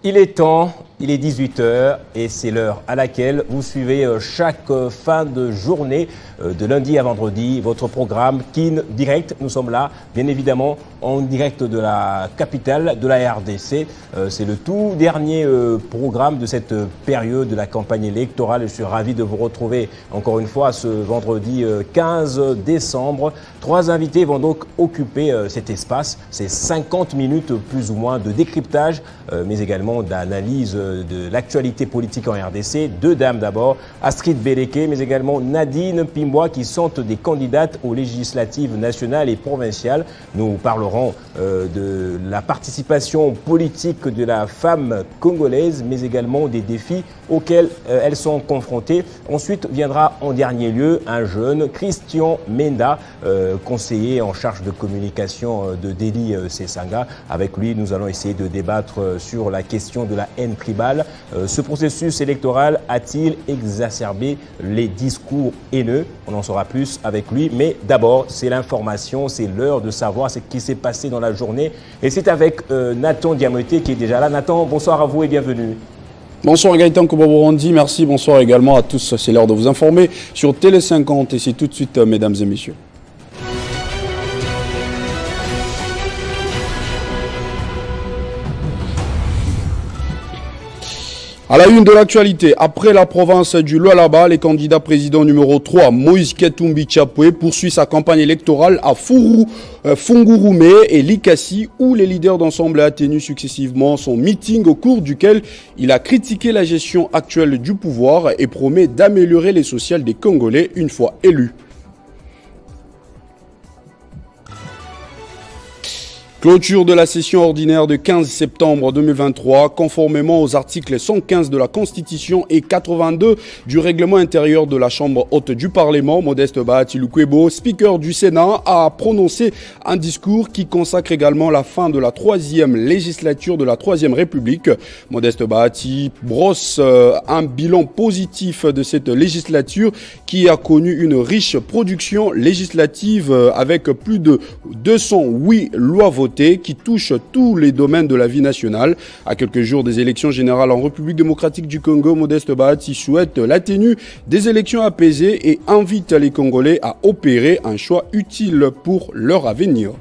Il est temps, il est 18 h et c'est l'heure à laquelle vous suivez chaque fin de journée, de lundi à vendredi, votre programme KIN Direct. Nous sommes là, bien évidemment, en direct de la capitale de la RDC. C'est le tout dernier programme de cette période de la campagne électorale. Je suis ravi de vous retrouver encore une fois ce vendredi 15 décembre. 3 invités vont donc occuper cet espace. C'est 50 minutes plus ou moins de décryptage, mais également d'analyse de l'actualité politique en RDC. 2 dames d'abord, Astrid Béleke, mais également Nadine Pimbois, qui sont des candidates aux législatives nationales et provinciales. Nous parlerons de la participation politique de la femme congolaise, mais également des défis auxquels elles sont confrontées. Ensuite viendra en dernier lieu un jeune, Christian Menda, conseiller en charge de communication de Deli Sesanga. Avec lui, nous allons essayer de débattre sur la question de la haine tribale. Ce processus électoral a-t-il exacerbé les discours haineux? On en saura plus avec lui. Mais d'abord, c'est l'information, c'est l'heure de savoir ce qui s'est passé dans la journée. Et c'est avec Nathan Diamoté qui est déjà là. Nathan, bonsoir à vous et bienvenue. Bonsoir Gaëtan Kouba-Burundi, merci, bonsoir également à tous. C'est l'heure de vous informer sur Télé 50 et c'est tout de suite, mesdames et messieurs. À la une de l'actualité, après la province du Lualaba, les candidats président numéro 3, Moïse Katumbi Chapwe, poursuit sa campagne électorale à Fungurume et Likasi, où les leaders d'ensemble a tenu successivement son meeting au cours duquel il a critiqué la gestion actuelle du pouvoir et promet d'améliorer les sociales des Congolais une fois élus. Clôture de la session ordinaire de 15 septembre 2023, conformément aux articles 115 de la Constitution et 82 du règlement intérieur de la Chambre haute du Parlement. Modeste Bahati Lukwebo, speaker du Sénat, a prononcé un discours qui consacre également la fin de la 3e législature de la 3e République. Modeste Bahati brosse un bilan positif de cette législature qui a connu une riche production législative avec plus de 208 lois votées qui touche tous les domaines de la vie nationale. À quelques jours des élections générales en République démocratique du Congo, Modeste Bahati souhaite la tenue des élections apaisées et invite les Congolais à opérer un choix utile pour leur avenir.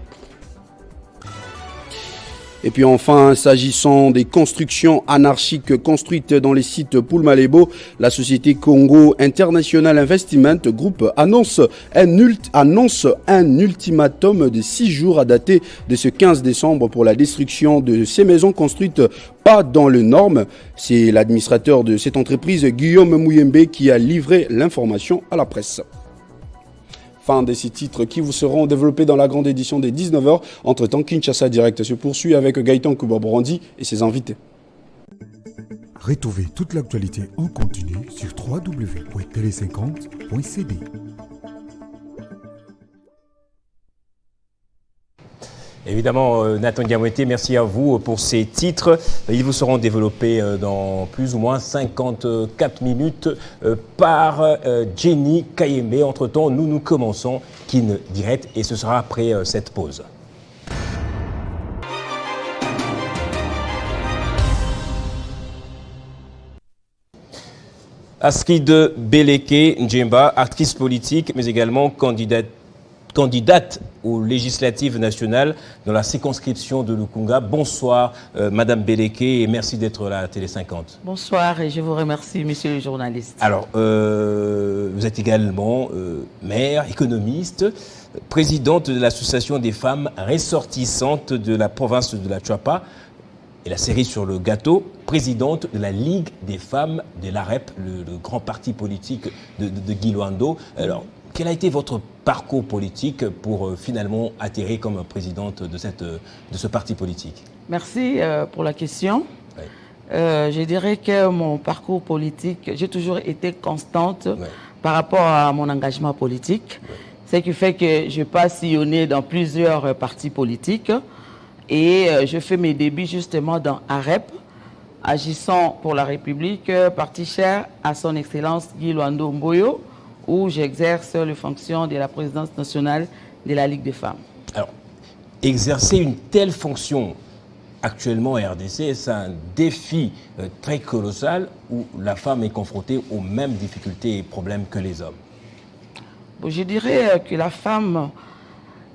Et puis enfin, s'agissant des constructions anarchiques construites dans les sites Poulmalebo, la société Congo International Investment Group annonce un ultimatum de 6 jours à dater de ce 15 décembre pour la destruction de ces maisons construites pas dans les normes. C'est l'administrateur de cette entreprise, Guillaume Mouyembe, qui a livré l'information à la presse. Fin de ces titres qui vous seront développés dans la grande édition des 19 h. Entre-temps, Kinshasa Direct se poursuit avec Gaëtan Kouba-Burundi et ses invités. Retrouvez toute l'actualité en continu sur www.tele50.cd. Évidemment, Nathan Diamoté, merci à vous pour ces titres. Ils vous seront développés dans plus ou moins 54 minutes par Jenny Kayembe. Entre-temps, nous commençons KIN Direct et ce sera après cette pause. Astrid Béleke Njemba, actrice politique, mais également candidate aux législatives nationales dans la circonscription de Lukunga. Bonsoir, Madame Béleke, et merci d'être là à Télé 50. Bonsoir et je vous remercie, monsieur le journaliste. Alors, vous êtes également maire, économiste, présidente de l'Association des femmes ressortissantes de la province de la Chuapa, et la cerise sur le gâteau, présidente de la Ligue des femmes de l'AREP, le grand parti politique de Guy Luando. Alors, quel a été votre parcours politique pour finalement atterrir comme présidente de ce parti politique? Merci pour la question. Oui. Je dirais que mon parcours politique, j'ai toujours été constante par rapport à mon engagement politique. Oui. Ce qui fait que je passe sillonner dans plusieurs partis politiques et je fais mes débuts justement dans AREP, agissant pour la République, parti cher à son Excellence Guy Luando Mboyo, où j'exerce les fonctions de la présidence nationale de la Ligue des femmes. Alors, exercer une telle fonction actuellement RDC, c'est un défi très colossal où la femme est confrontée aux mêmes difficultés et problèmes que les hommes. Bon, je dirais que la femme,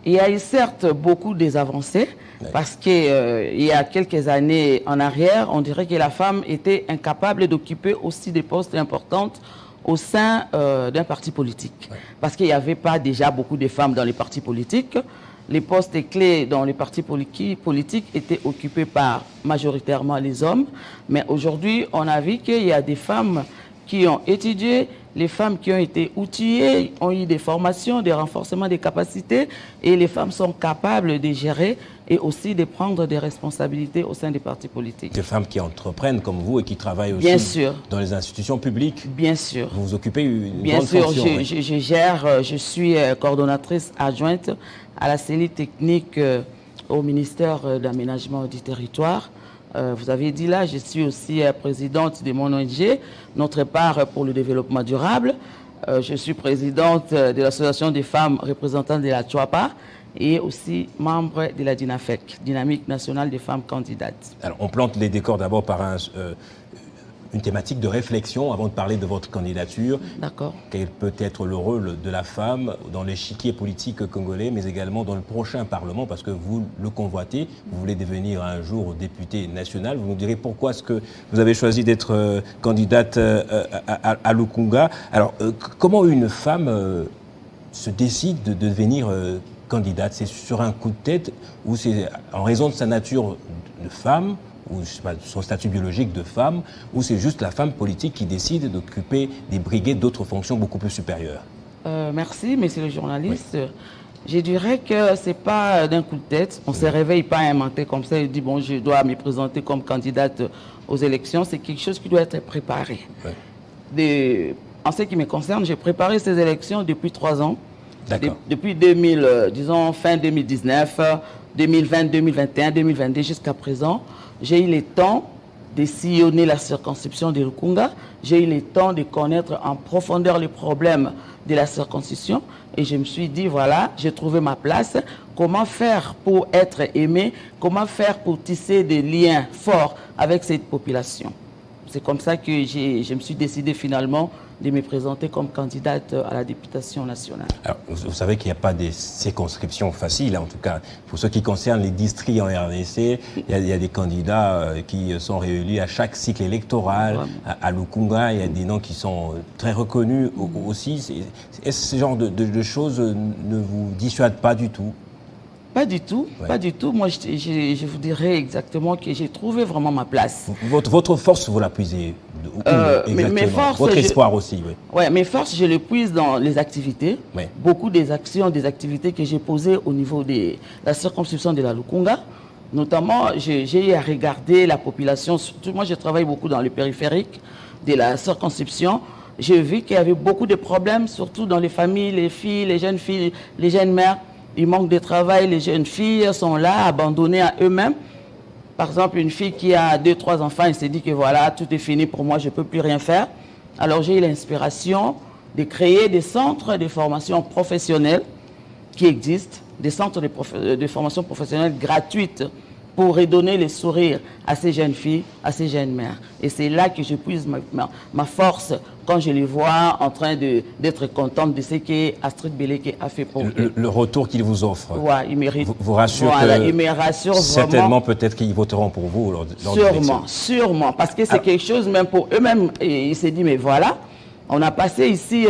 il y a eu certes beaucoup des avancées, parce qu'il y a quelques années en arrière, on dirait que la femme était incapable d'occuper aussi des postes importants au sein d'un parti politique. Parce qu'il n'y avait pas déjà beaucoup de femmes dans les partis politiques. Les postes clés dans les partis politiques étaient occupés par majoritairement les hommes. Mais aujourd'hui, on a vu qu'il y a des femmes qui ont étudié, les femmes qui ont été outillées, ont eu des formations, des renforcements des capacités, et les femmes sont capables de gérer et aussi de prendre des responsabilités au sein des partis politiques. Des femmes qui entreprennent comme vous et qui travaillent aussi Bien sûr. dans les institutions publiques. Bien sûr. Vous vous occupez une Bien grande sûr, fonction. je gère, je suis coordonnatrice adjointe à la cellule technique au ministère d'aménagement du territoire. Vous avez dit là, je suis aussi présidente de mon ONG, Notre part pour le développement durable. Je suis présidente de l'association des femmes représentantes de la Tchouapa et aussi membre de la DINAFEC, Dynamique nationale des femmes candidates. Alors, on plante les décors d'abord par une thématique de réflexion avant de parler de votre candidature. D'accord. Quel peut être le rôle de la femme dans l'échiquier politique congolais, mais également dans le prochain Parlement, parce que vous le convoitez, vous voulez devenir un jour député national. Vous nous direz pourquoi est-ce que vous avez choisi d'être candidate à Lukunga. Alors, comment une femme se décide de devenir candidate? C'est sur un coup de tête ou c'est en raison de sa nature de femme, ou je sais pas, son statut biologique de femme, ou c'est juste la femme politique qui décide d'occuper des brigades, d'autres fonctions beaucoup plus supérieures? Merci, monsieur le journaliste. Oui. Je dirais que ce n'est pas d'un coup de tête. On ne se réveille pas un matin comme ça et dit bon, je dois me présenter comme candidate aux élections. C'est quelque chose qui doit être préparé. Oui. En ce qui me concerne, j'ai préparé ces élections depuis 3 ans. Depuis disons fin 2019, 2020, 2021, 2022 jusqu'à présent. J'ai eu le temps de sillonner la circonscription de Lukunga. J'ai eu le temps de connaître en profondeur les problèmes de la circonscription. Et je me suis dit, voilà, j'ai trouvé ma place. Comment faire pour être aimé? Comment faire pour tisser des liens forts avec cette population? C'est comme ça que je me suis décidé finalement de me présenter comme candidate à la députation nationale. Alors, vous savez qu'il n'y a pas de circonscriptions faciles, en tout cas. Pour ce qui concerne les districts en RDC, il y a des candidats qui sont réélus à chaque cycle électoral. À Lukunga, il y a des noms qui sont très reconnus aussi. Est-ce que ce genre de choses ne vous dissuade pas du tout? Pas du tout, pas du tout. Moi, je vous dirais exactement que j'ai trouvé vraiment ma place. Votre force, vous la puisez mes forces, votre espoir aussi, oui. Ouais, mes forces, je les puise dans les activités. Oui. Beaucoup des actions, des activités que j'ai posées au niveau de la circonscription de la Lukunga. Notamment, j'ai eu à regarder la population. Surtout, moi, je travaille beaucoup dans le périphérique de la circonscription. J'ai vu qu'il y avait beaucoup de problèmes, surtout dans les familles, les filles, les jeunes mères. Il manque de travail, les jeunes filles sont là, abandonnées à eux-mêmes. Par exemple, une fille qui a 2, 3 enfants, elle s'est dit que voilà, tout est fini pour moi, je ne peux plus rien faire. Alors j'ai eu l'inspiration de créer des centres de formation professionnelle qui existent, des centres de formation professionnelle gratuites pour redonner le sourire à ces jeunes filles, à ces jeunes mères. Et c'est là que je puise ma force quand je les vois en train d'être contente de ce qu'Astrid Beleke a fait pour eux. Le retour qu'ils vous offrent. Ouais, il mérite. Vous rassure il me rassure certainement, peut-être qu'ils voteront pour vous lors sûrement, parce que c'est quelque chose, même pour eux-mêmes, ils se disent, mais voilà, on a passé ici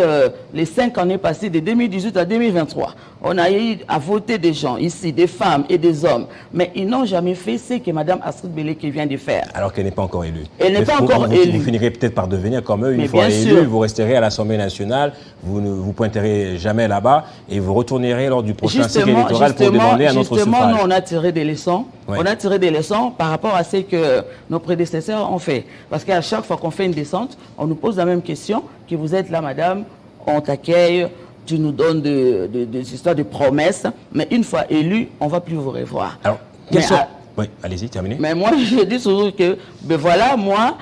les 5 années passées de 2018 à 2023. On a eu à voter des gens ici, des femmes et des hommes. Mais ils n'ont jamais fait ce que Mme Astrid Beleke vient de faire. Alors qu'elle n'est pas encore élue. Elle n'est pas encore élue. Vous finirez peut-être par devenir comme eux. Une fois élue, vous resterez à l'Assemblée nationale, vous ne vous pointerez jamais là-bas et vous retournerez lors du prochain cycle électoral pour demander un autre suffrage. Justement, nous, on a tiré des leçons. Ouais. On a tiré des leçons par rapport à ce que nos prédécesseurs ont fait. Parce qu'à chaque fois qu'on fait une descente, on nous pose la même question, que vous êtes là, madame, on t'accueille, tu nous donnes des histoires de promesses, mais une fois élu, on ne va plus vous revoir. Alors, oui, allez-y, terminez. Mais moi, je dis toujours que, ben voilà, moi,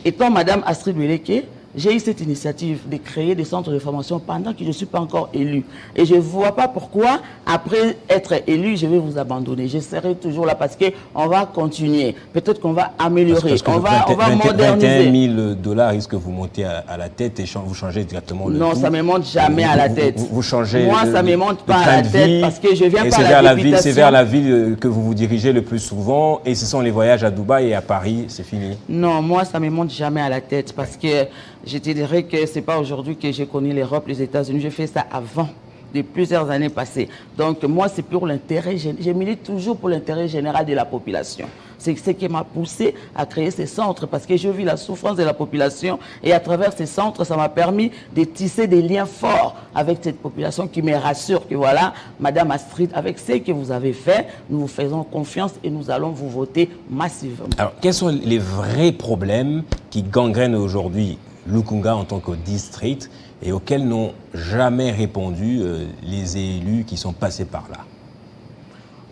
étant Madame Astrid Beleke, j'ai eu cette initiative de créer des centres de formation pendant que je ne suis pas encore élu. Et je ne vois pas pourquoi, après être élu, je vais vous abandonner. Je serai toujours là parce qu'on va continuer. Peut-être qu'on va améliorer, parce que on va moderniser. 21 000 $, est-ce que vous montez à la tête et vous changez directement le Non, tout? ça ne me monte jamais à la tête. Vous changez Moi, ça ne me monte pas à la tête parce que je viens pas à la députation. C'est vers la ville que vous vous dirigez le plus souvent et ce sont les voyages à Dubaï et à Paris, c'est fini? Non, moi, ça ne me monte jamais à la tête parce que je te dirais que ce n'est pas aujourd'hui que j'ai connu l'Europe, les États-Unis. J'ai fait ça avant, de plusieurs années passées. Donc, moi, c'est pour l'intérêt, je milite toujours pour l'intérêt général de la population. C'est ce qui m'a poussé à créer ces centres parce que je vis la souffrance de la population et à travers ces centres, ça m'a permis de tisser des liens forts avec cette population qui me rassure que voilà, Madame Astrid, avec ce que vous avez fait, nous vous faisons confiance et nous allons vous voter massivement. Alors, quels sont les vrais problèmes qui gangrènent aujourd'hui Lukunga en tant que district et auxquels n'ont jamais répondu les élus qui sont passés par là?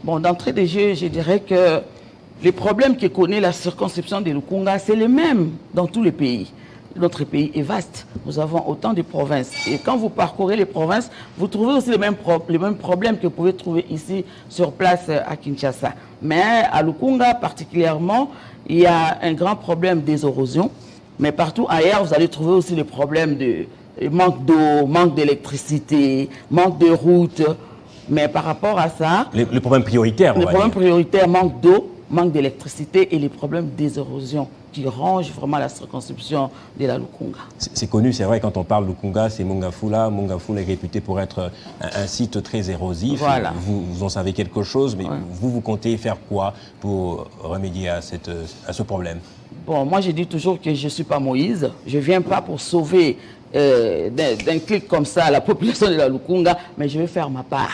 Bon, d'entrée de jeu, je dirais que les problèmes que connaît la circonscription de Lukunga, c'est les mêmes dans tous les pays. Notre pays est vaste. Nous avons autant de provinces. Et quand vous parcourez les provinces, vous trouvez aussi les mêmes problèmes que vous pouvez trouver ici sur place à Kinshasa. Mais à Lukunga particulièrement, il y a un grand problème des érosions. Mais partout ailleurs, vous allez trouver aussi les problèmes de manque d'eau, manque d'électricité, manque de routes. Mais par rapport à ça... Les problèmes prioritaires, les problèmes prioritaires, manque d'eau, manque d'électricité et les problèmes des érosions qui rongent vraiment la circonscription de la Lukunga. C'est connu, c'est vrai, quand on parle Lukunga, c'est Mongafula. Mongafula est réputé pour être un site très érosif. Voilà. Vous en savez quelque chose, mais vous comptez faire quoi pour remédier à ce problème? Bon, moi, je dis toujours que je ne suis pas Moïse. Je ne viens pas pour sauver d'un clic comme ça la population de la Lukunga, mais je vais faire ma part.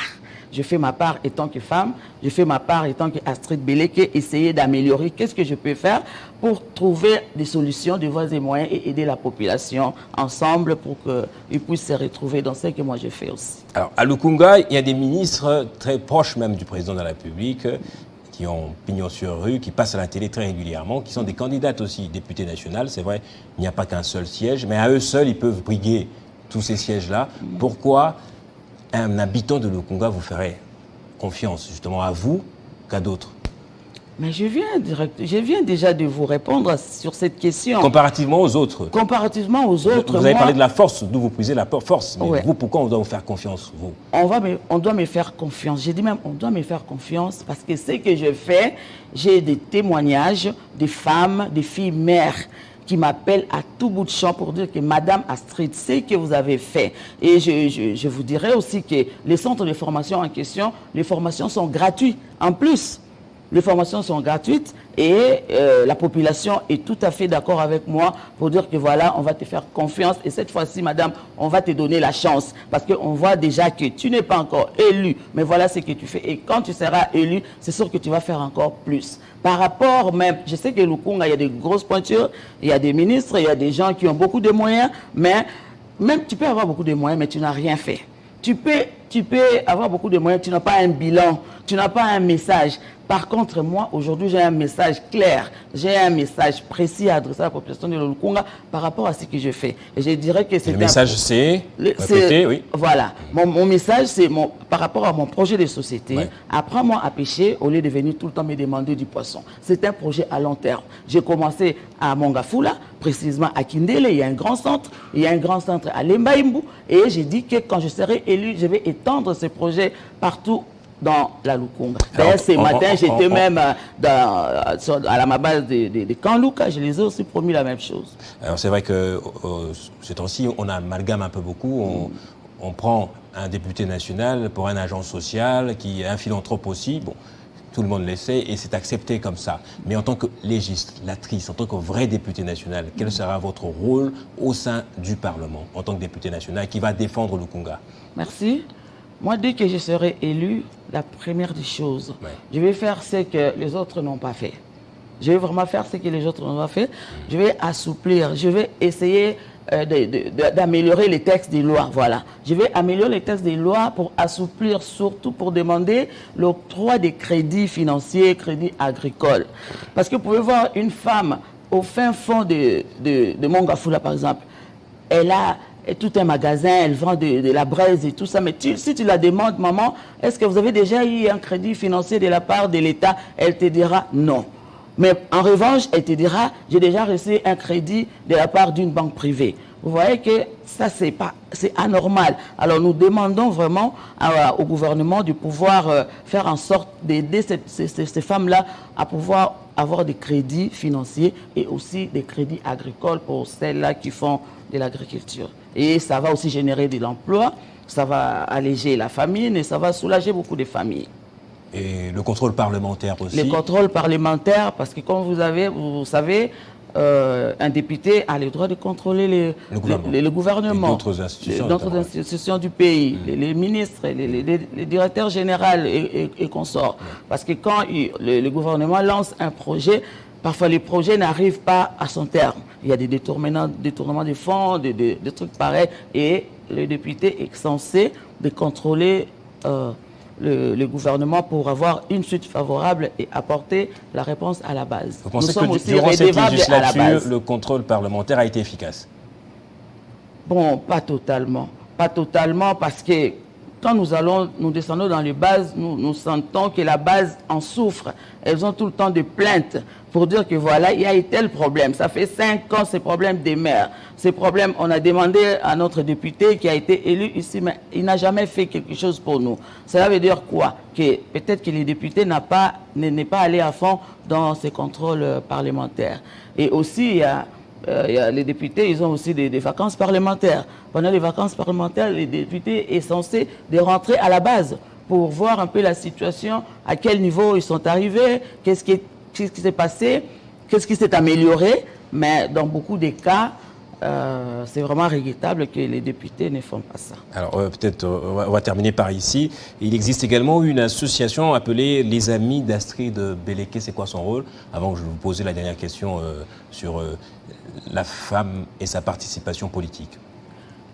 Je fais ma part étant que femme, je fais ma part étant qu'Astrid Beleke, essayer d'améliorer qu'est-ce que je peux faire pour trouver des solutions, des voies et moyens et aider la population ensemble pour qu'ils puissent se retrouver dans ce que moi je fais aussi. Alors, à Lukunga, il y a des ministres très proches même du président de la République qui ont pignon sur rue, qui passent à la télé très régulièrement, qui sont des candidates aussi, députés nationales. C'est vrai, il n'y a pas qu'un seul siège, mais à eux seuls, ils peuvent briguer tous ces sièges-là. Pourquoi un habitant de Lukunga vous ferait confiance, justement, à vous qu'à d'autres? Mais je viens déjà de vous répondre sur cette question. Comparativement aux autres. Comparativement aux autres. Vous avez parlé de la force, d'où vous puisez la force. Mais vous, pourquoi on doit vous faire confiance, vous? On doit me faire confiance. J'ai dit même, on doit me faire confiance parce que ce que je fais, j'ai des témoignages des femmes, des filles mères qui m'appellent à tout bout de champ pour dire que Madame Astrid, c'est que vous avez fait. Et je vous dirais aussi que les centres de formation en question, les formations sont gratuites. En plus, les formations sont gratuites et la population est tout à fait d'accord avec moi pour dire que voilà, on va te faire confiance et cette fois-ci, madame, on va te donner la chance parce qu'on voit déjà que tu n'es pas encore élu, mais voilà ce que tu fais. Et quand tu seras élu, c'est sûr que tu vas faire encore plus. Par rapport même, je sais que Lukunga, il y a des grosses pointures, il y a des ministres, il y a des gens qui ont beaucoup de moyens, mais même tu peux avoir beaucoup de moyens, mais tu n'as rien fait. Tu peux avoir beaucoup de moyens, tu n'as pas un bilan, tu n'as pas un message. Par contre, moi, aujourd'hui, j'ai un message clair, j'ai un message précis à adresser à la population de Lukunga par rapport à ce que je fais. Et je dirais que c'est... Le message, c'est... Répétez, oui. Voilà. Mon message, c'est par rapport à mon projet de société. Ouais. Apprends-moi à pêcher au lieu de venir tout le temps me demander du poisson. C'est un projet à long terme. J'ai commencé à Mongafula, précisément à Kindele. Il y a un grand centre. Il y a un grand centre à Lembaïmbou. Et j'ai dit que quand je serai élu, je vais étendre ce projet partout dans la Lukunga. D'ailleurs, ce matin, j'étais même à la mabase de Kanlouka. Je les ai aussi promis la même chose. Alors, c'est vrai que ce temps-ci, on amalgame un peu beaucoup. On prend un député national pour un agent social qui est un philanthrope aussi. Bon, tout le monde le sait et c'est accepté comme ça. Mais en tant que législatrice, en tant que vrai député national, quel sera votre rôle au sein du Parlement en tant que député national qui va défendre Lukunga? Merci. Moi, dès que je serai élu, la première des choses, je vais faire ce que les autres n'ont pas fait. Je vais vraiment faire ce que les autres n'ont pas fait. Je vais assouplir, je vais essayer d'améliorer les textes des lois. Voilà. Je vais améliorer les textes des lois pour assouplir, surtout pour demander l'octroi des crédits financiers, crédits agricoles. Parce que vous pouvez voir une femme au fin fond de Mongafula, par exemple, elle a tout un magasin, elle vend de la braise et tout ça. Mais si tu la demandes, maman, est-ce que vous avez déjà eu un crédit financier de la part de l'État? Elle te dira non. Mais en revanche, elle te dira, j'ai déjà reçu un crédit de la part d'une banque privée. Vous voyez que ça, c'est anormal. Alors, nous demandons vraiment au gouvernement de pouvoir faire en sorte d'aider ces femmes-là à pouvoir avoir des crédits financiers et aussi des crédits agricoles pour celles-là qui font de l'agriculture. Et ça va aussi générer de l'emploi, ça va alléger la famine et ça va soulager beaucoup de familles. Et le contrôle parlementaire aussi. Le contrôle parlementaire, parce que comme vous savez, un député a le droit de contrôler le gouvernement, d'autres institutions du pays, les ministres, les directeurs généraux et consorts. Parce que quand le gouvernement lance un projet, parfois les projets n'arrivent pas à son terme. Il y a des détournements de fonds, des trucs pareils, et le député est censé de contrôler le gouvernement pour avoir une suite favorable et apporter la réponse à la base. Vous pensez que durant cette législature, le contrôle parlementaire a été efficace? Bon, pas totalement. Pas totalement parce que quand nous descendons dans les bases, nous sentons que la base en souffre. Elles ont tout le temps des plaintes pour dire que voilà, il y a eu tel problème. Ça fait 5 ans, ces problèmes des maires. Ces problèmes, on a demandé à notre député qui a été élu ici, mais il n'a jamais fait quelque chose pour nous. Cela veut dire quoi? Que peut-être que les députés n'est pas allé à fond dans ces contrôles parlementaires. Et aussi, les députés, ils ont aussi des vacances parlementaires. Pendant les vacances parlementaires, les députés sont censés de rentrer à la base pour voir un peu la situation, à quel niveau ils sont arrivés, qu'est-ce qui s'est passé, qu'est-ce qui s'est amélioré. Mais dans beaucoup de cas, c'est vraiment regrettable que les députés ne font pas ça. Alors peut-être on va terminer par ici. Il existe également une association appelée Les Amis d'Astrid Belleke. C'est quoi son rôle? Avant que je vous pose la dernière question sur la femme et sa participation politique.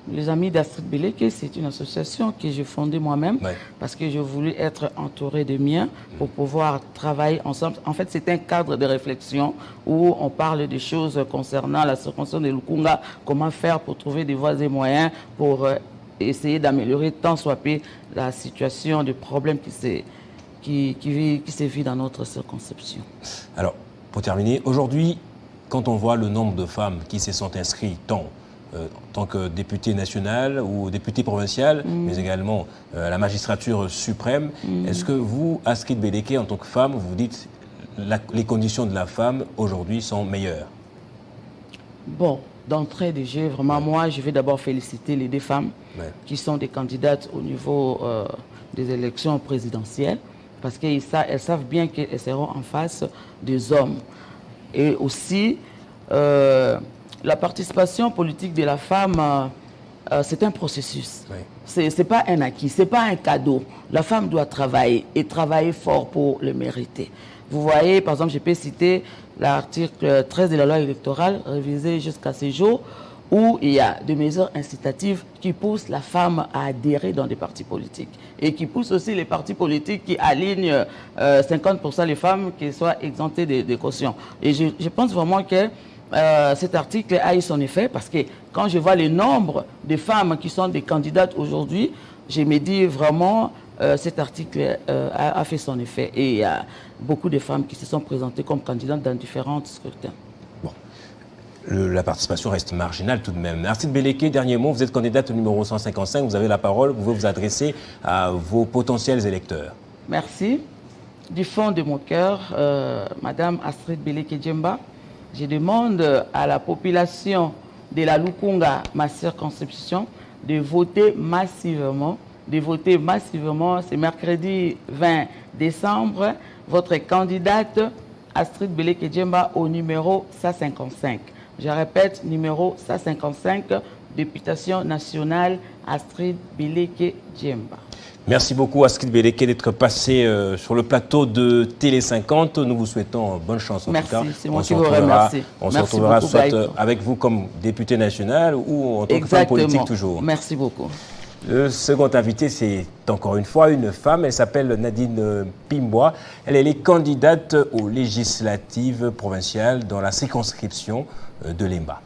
Les Amis d'Astrid Belleke, c'est une association que j'ai fondée moi-même parce que je voulais être entourée de miens pour pouvoir travailler ensemble. En fait, c'est un cadre de réflexion où on parle des choses concernant la circonscription de Lukunga, comment faire pour trouver des voies et moyens pour essayer d'améliorer tant soit peu la situation de problèmes qui se vit dans notre circonscription. Alors, pour terminer, aujourd'hui, quand on voit le nombre de femmes qui se sont inscrites en tant que député national ou député provincial, mais également à la magistrature suprême, est-ce que vous, Astrid Belleke, en tant que femme, vous dites les conditions de la femme aujourd'hui sont meilleures? Bon, d'entrée de jeu, vraiment, moi, je vais d'abord féliciter les 2 femmes qui sont des candidates au niveau des élections présidentielles, parce qu'elles savent bien qu'elles seront en face des hommes. Et aussi, la participation politique de la femme, c'est un processus. Ce n'est pas un acquis, ce n'est pas un cadeau. La femme doit travailler et travailler fort pour le mériter. Vous voyez, par exemple, je peux citer l'article 13 de la loi électorale, révisé jusqu'à ce jour, où il y a des mesures incitatives qui poussent la femme à adhérer dans des partis politiques et qui poussent aussi les partis politiques qui alignent 50% les femmes qui soient exemptées de caution. Et je pense vraiment que cet article a eu son effet parce que quand je vois le nombre de femmes qui sont des candidates aujourd'hui, je me dis vraiment cet article a fait son effet et il y a beaucoup de femmes qui se sont présentées comme candidates dans différents scrutins. Bon. La participation reste marginale tout de même. Astrid Belleke, dernier mot, vous êtes candidate au numéro 155, vous avez la parole, vous pouvez vous adresser à vos potentiels électeurs. Merci. Du fond de mon cœur, Madame Astrid Belleke Djemba, je demande à la population de la Lukunga, ma circonscription, de voter massivement. C'est mercredi 20 décembre. Votre candidate Astrid Belleke Djemba au numéro 155. Je répète, numéro 155, députation nationale Astrid Belleke Djemba. Merci beaucoup Astrid Belleke d'être passé sur le plateau de Télé 50. Nous vous souhaitons bonne chance en tout cas. Merci, c'est moi qui vous remercie. On se retrouvera soit avec vous comme député national ou en tant que femme politique toujours. Merci beaucoup. Le second invité, c'est encore une fois une femme. Elle s'appelle Nadine Pimbois. Elle est candidate aux législatives provinciales dans la circonscription de Lemba.